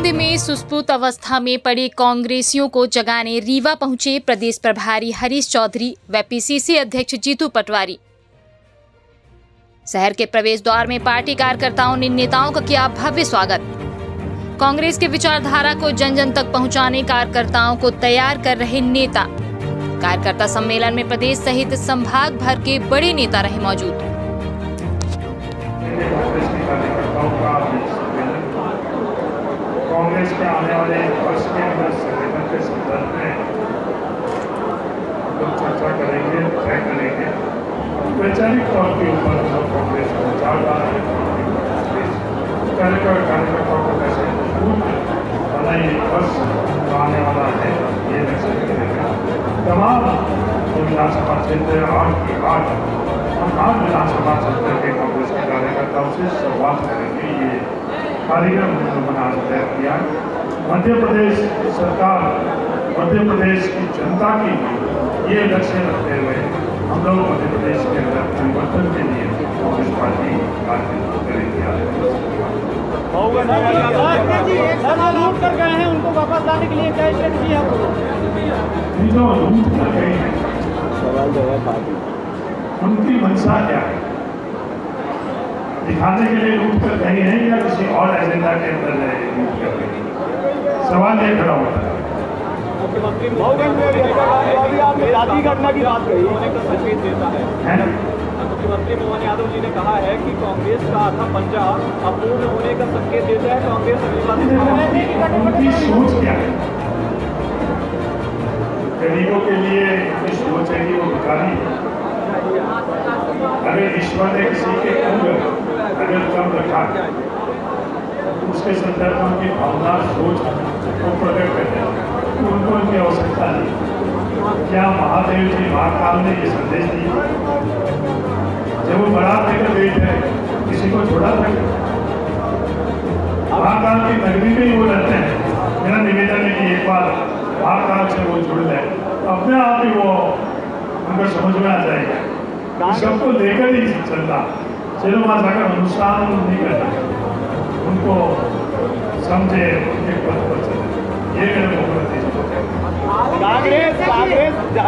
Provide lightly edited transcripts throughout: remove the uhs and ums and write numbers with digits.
नींद में सुस्पुत अवस्था में पड़े कांग्रेसियों को जगाने रीवा पहुंचे प्रदेश प्रभारी हरीश चौधरी व पीसीसी अध्यक्ष जीतू पटवारी। शहर के प्रवेश द्वार में पार्टी कार्यकर्ताओं ने नेताओं का किया भव्य स्वागत। कांग्रेस के विचारधारा को जन जन तक पहुंचाने कार्यकर्ताओं को तैयार कर रहे नेता। कार्यकर्ता सम्मेलन में प्रदेश सहित संभाग भर के बड़े नेता रहे मौजूद। कांग्रेस के आने वाले वर्ष के अंदर संगठन के संदर्भ में हम लोग चर्चा करेंगे, तय करेंगे। वैचारिक तौर के ऊपर हम लोग कांग्रेस को विचार डाल रहे हैं। कार्यकर्ताओं को कैसे बनाई वर्ष आने वाला है, ये लक्ष्य करेंगे। तमाम विधानसभा क्षेत्र 8 की 8 और 8 विधानसभा क्षेत्र के कांग्रेस के कार्यकर्ताओं से संवाद करेंगे। ये कार्यक्रम बना तय किया। मध्य प्रदेश सरकार, मध्य प्रदेश की जनता की ये लक्ष्य रखते हुए हम लोग मध्य प्रदेश के अंदर परिवर्तन के लिए कांग्रेस पार्टी कार्य करेगी। लूट कर गए हैं, उनको वापस लाने के लिए क्या स्ट्रेटजी है? जो लूट कर गए हैं, सवाल जो है पार्टी उनकी मंशा क्या है? दिखाने के लिए लूट कर गए हैं या किसी और एजेंडा के अंदर लूट कर गए हैं? सवाल ये खड़ा होता है। अभी आपने शादी घटना की बात कही, संकेत देता है ना? मुख्यमंत्री मोहन यादव जी ने कहा है कि कांग्रेस का आधा पंजा अपूर्ण होने का संकेत देता है। कांग्रेस उनकी सोच क्या है? गरीबों के लिए उनकी सोच है कि वो भिखारी है। अगर ईश्वर ने किसी के अंग अगर कम रखा उसके संदर्भ में उनकी भावना सोच को प्रकट करते हैं, तो उनको उनकी आवश्यकता नहीं। क्या महादेव जी महाकाल ने ये संदेश दिया? जब वो बारात लेकर गए थे, किसी को छोड़ा था? महाकाल की नगरी में ही वो रहते हैं। मेरा निवेदन है कि एक बार महाकाल से वो जुड़ जाए, अपने आप ही वो उनको समझ में आ जाएगा। सबको लेकर ही चलता, चलो वहाँ जाकर अनुष्ठान नहीं करना, उनको समझे, उनके पद पर चले। ये मेरे मुख्यमंत्री कांग्रेस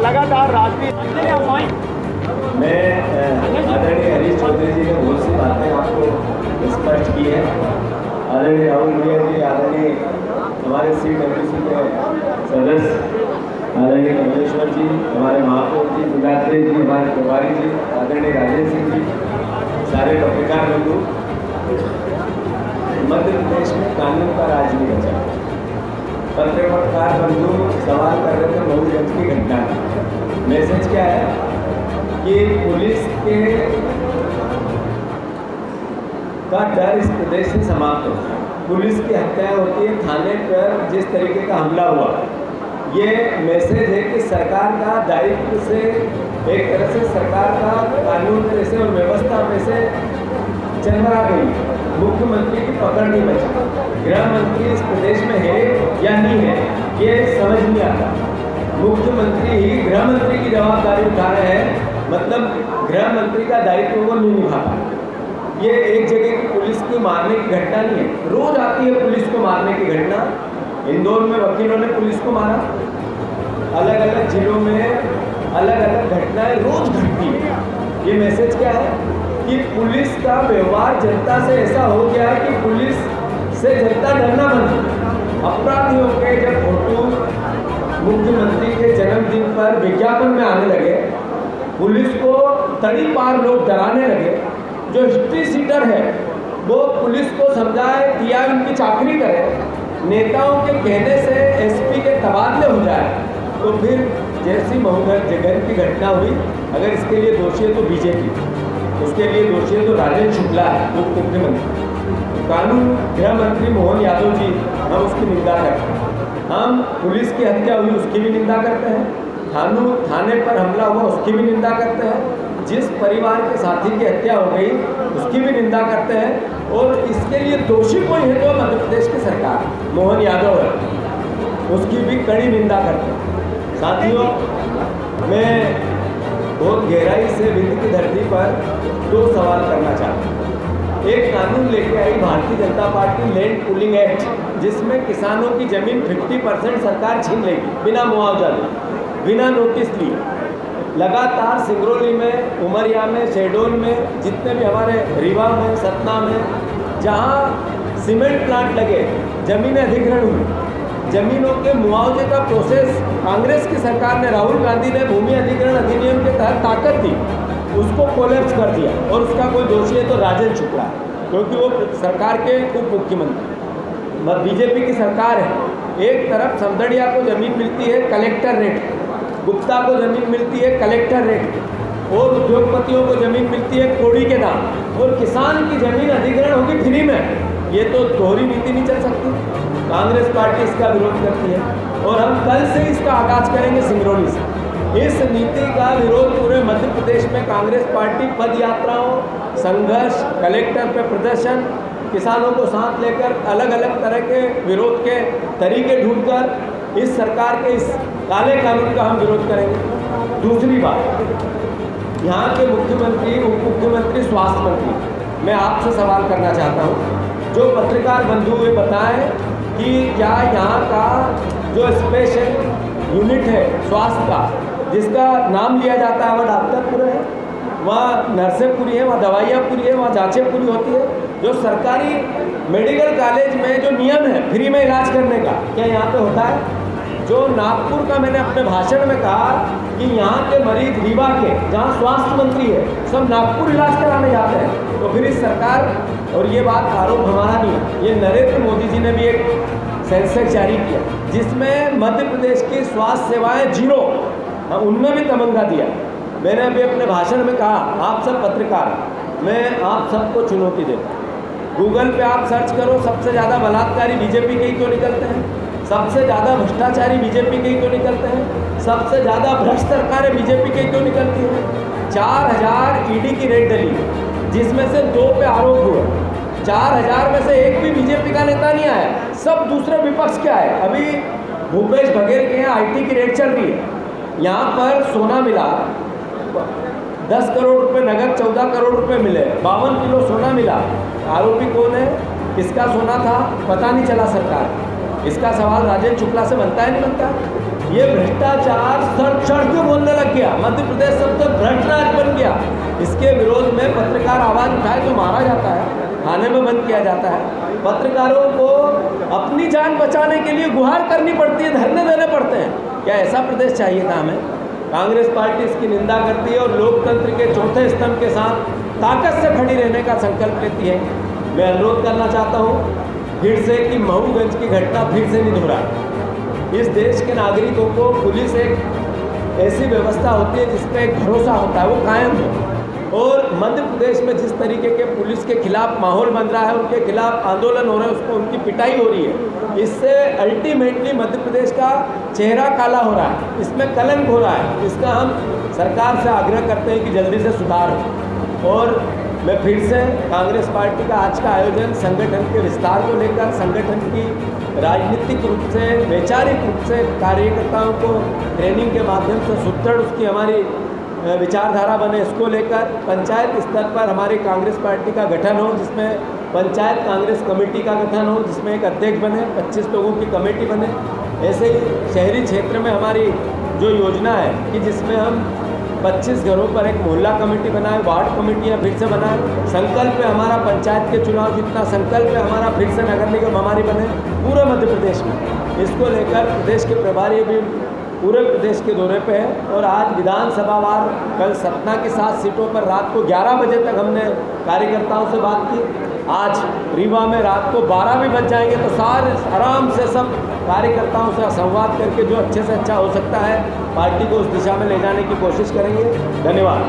लगातार राजनीति। मैं आदरणीय हरीश चौधरी जी ने बहुत सी बातें आपको स्पष्ट की है। आदरणीय राहुल भैया जी, आदरणीय हमारे CWC के सदस्य आदरणीय कमलेश्वर जी, हमारे महापौर जी, दुर्गात्री जी, हमारे प्रभारी जी, आदरणीय राजेश सिंह जी, सारे पत्रकार बंधु। मध्य प्रदेश में कानून का राज नहीं बचा। पत्रकार बंधु सवाल कर रहे थे बहुगंज की घटना का। मैसेज क्या है कि पुलिस के का डर इस प्रदेश से समाप्त होता है। पुलिस की हत्याएं होती है, थाने पर जिस तरीके का हमला हुआ, ये मैसेज है कि सरकार का दायित्व से एक तरह से सरकार का कानून में से और व्यवस्था में से चरमरा गई। मुख्यमंत्री की पकड़ नहीं बची। गृह मंत्री इस प्रदेश में है या नहीं है, ये समझ नहीं आता। मुख्यमंत्री ही गृह मंत्री की जवाबदारी उठा रहे हैं, मतलब गृह मंत्री का दायित्व वो नहीं निभा पा। ये एक जगह की पुलिस को मारने की घटना नहीं है, रोज आती है पुलिस को मारने की घटना। इंदौर में वकीलों ने पुलिस को मारा, अलग अलग जिलों में अलग अलग घटनाएं रोज घटती है। ये मैसेज क्या है कि पुलिस का व्यवहार जनता से ऐसा हो गया है कि पुलिस से जनता डरना बंद हो। अपराधियों के जब फोटो मुख्यमंत्री के जन्मदिन पर विज्ञापन में आने लगे, पुलिस को तड़ी पार लोग डराने लगे। जो हिस्ट्री सीटर है वो पुलिस को समझाए, टीआई उनकी चाकरी करे, नेताओं के कहने से एसपी के तबादले हो जाए, तो फिर जैसी महुगर जगन की घटना हुई, अगर इसके लिए दोषी है तो बीजेपी, उसके लिए दोषी है तो राजेंद्र शुक्ला है उप मुख्यमंत्री। कानून गृह मंत्री मोहन यादव जी, हम उसकी निंदा करते हैं। हम पुलिस की हत्या हुई उसकी भी निंदा करते हैं। थाने पर हमला हुआ उसकी भी निंदा करते हैं। जिस परिवार के साथी की हत्या हो गई उसकी भी निंदा करते हैं। और इसके लिए दोषी कोई है तो मध्य प्रदेश की सरकार, मोहन यादव है, उसकी भी कड़ी निंदा करते हैं। साथियों, मैं बहुत गहराई से विंध्य की धरती पर 2 सवाल करना चाहता हूँ। एक कानून लेके आई Bharatiya Janata party, land pooling act, जिसमें किसानों की ज़मीन 50% सरकार छीन लेगी बिना मुआवजा लिए, बिना नोटिस लिए। लगातार सिंगरौली में, उमरिया में, शहडोल में, जितने भी हमारे रीवा में, सतना में, जहाँ सीमेंट प्लांट लगे, ज़मीनें अधिग्रहण हुई, ज़मीनों के मुआवजे का प्रोसेस कांग्रेस की सरकार ने, राहुल गांधी ने भूमि अधिग्रहण अधिनियम के तहत ताकत दी, उसको कोलैप्स कर दिया। और उसका कोई दोषी है तो राजेंद्र शुक्ला है, क्योंकि वो सरकार के उप मुख्यमंत्री, बीजेपी की सरकार है। एक तरफ समदड़िया को ज़मीन मिलती है कलेक्टर रेट, गुप्ता को ज़मीन मिलती है कलेक्टर रेट, और उद्योगपतियों को ज़मीन मिलती है कोड़ी के दाम, और किसान की ज़मीन अधिग्रहण होगी फ्री में। ये तो दोहरी नीति नहीं चल सकती। कांग्रेस पार्टी इसका विरोध करती है, और हम कल से इसका आगाज़ करेंगे सिंगरौली से। इस नीति का विरोध पूरे मध्य प्रदेश में कांग्रेस पार्टी पद यात्राओं, संघर्ष, कलेक्टर पे प्रदर्शन, किसानों को साथ लेकर अलग अलग तरह के विरोध के तरीके ढूंढकर इस सरकार के इस काले कानून का हम विरोध करेंगे। दूसरी बात, यहाँ के मुख्यमंत्री, उप मुख्यमंत्री, स्वास्थ्य मंत्री, मैं आपसे सवाल करना चाहता हूँ, जो पत्रकार बंधु ये बताएं कि क्या यहाँ का जो स्पेशल यूनिट है स्वास्थ्य का, जिसका नाम लिया जाता है, वह डॉक्टरपुर है, वहाँ नर्सें पूरी है, वहाँ दवाइयाँ पूरी है, वहाँ जांचें पूरी होती है। जो सरकारी मेडिकल कॉलेज में जो नियम है फ्री में इलाज करने का, क्या यहाँ पे होता है? जो नागपुर का मैंने अपने भाषण में कहा कि यहाँ के मरीज रीवा के, जहाँ स्वास्थ्य मंत्री है, सब नागपुर इलाज कराने जाते हैं। तो फिर इस सरकार, और ये बात आरोप हमारा नहीं है, ये नरेंद्र मोदी जी ने भी एक सेंसेक्स जारी किया जिसमें मध्य प्रदेश की स्वास्थ्य सेवाएं जीरो, उनमें भी तमंगा दिया। मैंने अभी अपने भाषण में कहा, आप सब पत्रकार, मैं आप सबको चुनौती देता हूँ, गूगल पे आप सर्च करो, सबसे ज़्यादा बलात्कारी बीजेपी के ही क्यों निकलते हैं, सबसे ज़्यादा भ्रष्टाचारी बीजेपी के ही क्यों निकलते हैं, सबसे ज़्यादा भ्रष्ट सरकारें बीजेपी के ही क्यों निकलती हैं। 4000 ईडी की रेड डली, जिसमें से 2 पे आरोप हुए। 4000 में से एक भी बीजेपी का नेता नहीं आया, सब दूसरे विपक्ष के आए। अभी भूपेश बघेल के यहाँ IT की रेड चल रही है, यहाँ पर सोना मिला 10 करोड़ रुपए नगद, 14 करोड़ रुपए मिले, 52 किलो सोना मिला। आरोपी कौन है, किसका सोना था, पता नहीं चला सरकार। इसका सवाल राजेंद्र शुक्ला से बनता है, नहीं बनता? ये भ्रष्टाचार चढ़ के बोलने लग गया, मध्य प्रदेश सब तो भ्रष्ट राज बन गया। इसके विरोध में पत्रकार आवाज़ उठाए तो मारा जाता है, थाने में बंद किया जाता है। पत्रकारों को अपनी जान बचाने के लिए गुहार करनी पड़ती है, धरने देने पड़ते हैं। क्या ऐसा प्रदेश चाहिए था हमें? कांग्रेस पार्टी इसकी निंदा करती है और लोकतंत्र के चौथे स्तंभ के साथ ताकत से खड़ी रहने का संकल्प लेती है। मैं अनुरोध करना चाहता हूँ फिर से कि महूगंज की घटना फिर से नहीं दोहराए। इस देश के नागरिकों को पुलिस एक ऐसी व्यवस्था होती है जिस पर एक भरोसा होता है, वो कायम है। और मध्य प्रदेश में जिस तरीके के पुलिस के खिलाफ माहौल बन रहा है, उनके खिलाफ आंदोलन हो रहे हैं, उसको उनकी पिटाई हो रही है, इससे अल्टीमेटली मध्य प्रदेश का चेहरा काला हो रहा है, इसमें कलंक हो रहा है। इसका हम सरकार से आग्रह करते हैं कि जल्दी से सुधार हो। और मैं फिर से कांग्रेस पार्टी का आज का आयोजन संगठन के विस्तार को लेकर, संगठन की राजनीतिक रूप से, वैचारिक रूप से कार्यकर्ताओं को ट्रेनिंग के माध्यम से सुदृढ़ उसकी हमारी विचारधारा बने, इसको लेकर पंचायत स्तर पर हमारी कांग्रेस पार्टी का गठन हो, जिसमें पंचायत कांग्रेस कमेटी का गठन हो, जिसमें एक अध्यक्ष बने, 25 लोगों की कमेटी बने। ऐसे ही शहरी क्षेत्र में हमारी जो योजना है कि जिसमें हम 25 घरों पर एक मोहल्ला कमेटी बनाए, वार्ड कमेटियाँ फिर से बनाए। संकल्प है हमारा पंचायत के चुनाव जितना संकल्प है हमारा फिर से नगर निगम हमारी बने पूरे मध्य प्रदेश में। इसको लेकर प्रदेश के प्रभारी भी पूरे प्रदेश के दौरे पे है। और आज विधानसभा वार कल सतना की 7 सीटों पर रात को 11 बजे तक हमने कार्यकर्ताओं से बात की। आज रीवा में रात को 12 भी बज जाएंगे तो सारे आराम से सब कार्यकर्ताओं से संवाद करके जो अच्छे से अच्छा हो सकता है पार्टी को उस दिशा में ले जाने की कोशिश करेंगे। धन्यवाद।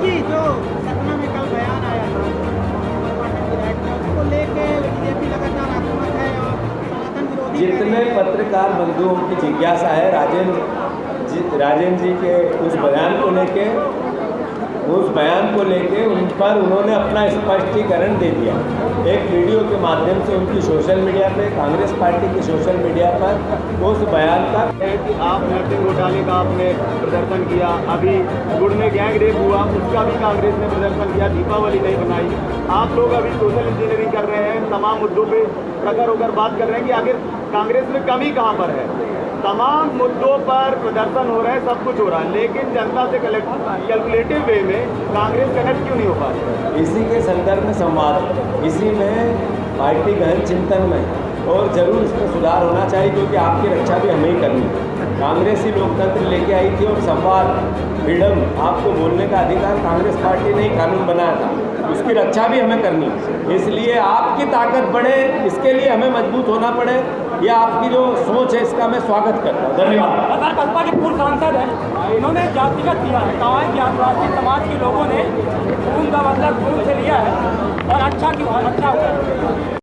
जी, जो सतना में कल बयान आया था उसको लेके बीजेपी लगातार आक्रामक है और सनातन विरोधी। जितने पत्रकार बंधुओं की जिज्ञासा है राजेंद्र जी के उस बयान को लेके, उस बयान को लेके उन पर उन्होंने अपना स्पष्टीकरण दे दिया। एक वीडियो के माध्यम से उनकी सोशल मीडिया पे, कांग्रेस पार्टी की सोशल मीडिया पर उस बयान का है कि आप नर्सिंग घोटाले का आपने प्रदर्शन किया, अभी गुड़ में गैंग रेप हुआ उसका भी कांग्रेस ने प्रदर्शन किया, दीपावली नहीं बनाई। आप लोग अभी सोशल इंजीनियरिंग कर रहे हैं, तमाम मुद्दों पे प्रखर होकर बात कर रहे हैं कि आखिर कांग्रेस में कमी कहाँ पर है। तमाम मुद्दों पर प्रदर्शन हो रहे हैं, सब कुछ हो रहा है, लेकिन जनता से कैलकुलेटिव वे में कांग्रेस कनेक्ट क्यों नहीं हो पा रही? इसी के संदर्भ में संवाद, इसी में पार्टी गहन चिंतन में, और जरूर इसमें सुधार होना चाहिए, क्योंकि आपकी रक्षा भी हमें ही करनी है। कांग्रेस ही लोकतंत्र लेके आई थी और संवाद, फ्रीडम, आपको बोलने का अधिकार कांग्रेस पार्टी ने ही कानून बनाया था, उसकी रक्षा भी हमें करनी है। इसलिए आपकी ताकत बढ़े, इसके लिए हमें मजबूत होना पड़े, यह आपकी जो सोच है इसका मैं स्वागत करता हूँ। धन्यवाद। कल्पा के पूर्व सांसद हैं, इन्होंने जातिगत दिया है, कहा है कि आदिवासी समाज के लोगों ने खून का बदला खून से लिया है और अच्छा हुआ।